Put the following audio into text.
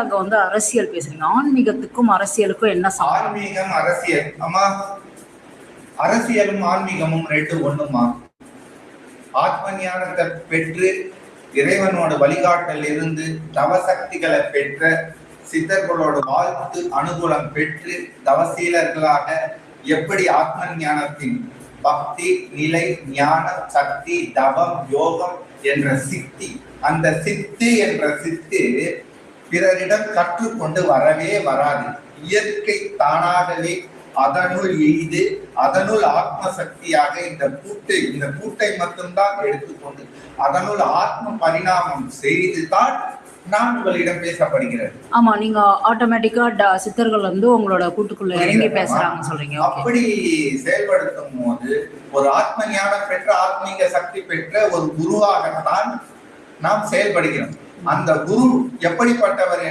அங்க வந்து அரசியல் பேசுறீங்க. ஆன்மீகத்துக்கும் அரசியலுக்கும் என்ன சம்பந்தம்? ஆன்மீகம் அரசியல் அம்மா, அரசியலும் ஆன்மீகமும் ரெண்டு ஒண்ணுமா. ஆத்ம ஞானத்தை பெற்று இறைவனோட வழிகாட்டல் இருந்து தவசக்திகளை பெற்ற சித்தர்களோட வாழ்த்து அனுகூலம் பெற்று தவசீலர்களாக எப்படி ஆத்ம ஞானத்தின் பக்தி நிலை ஞான சக்தி தவம் யோகம் என்ற சித்தி, அந்த சித்து என்ற சித்து பிறரிடம் கற்றுக்கொண்டு வரவே வராது. இயற்கை தானாகவே அதனுள் எய்து அதனுள் ஆத்ம சக்தியாக இந்த கூட்டை மட்டும்தான் எடுத்துக்கொண்டு அதனுள் ஆத்ம பரிணாமம் செய்துதான் நான் உங்களிடம் பேசப்படுகிறது. ஆமா, நீங்க ஆட்டோமேட்டிக்கா சித்தர்கள் வந்து உங்களோட கூட்டுக்குள்ள இறங்கி பேசுறாங்க சொல்றீங்க. அப்படி செயல்படுத்தும் போது ஒரு ஆத்ம ஞானம் பெற்ற ஆத்மீக சக்தி பெற்ற ஒரு குருவாகத்தான் நாம் செயல்படுகிறோம். அந்த குரு எப்படிப்பட்டவர்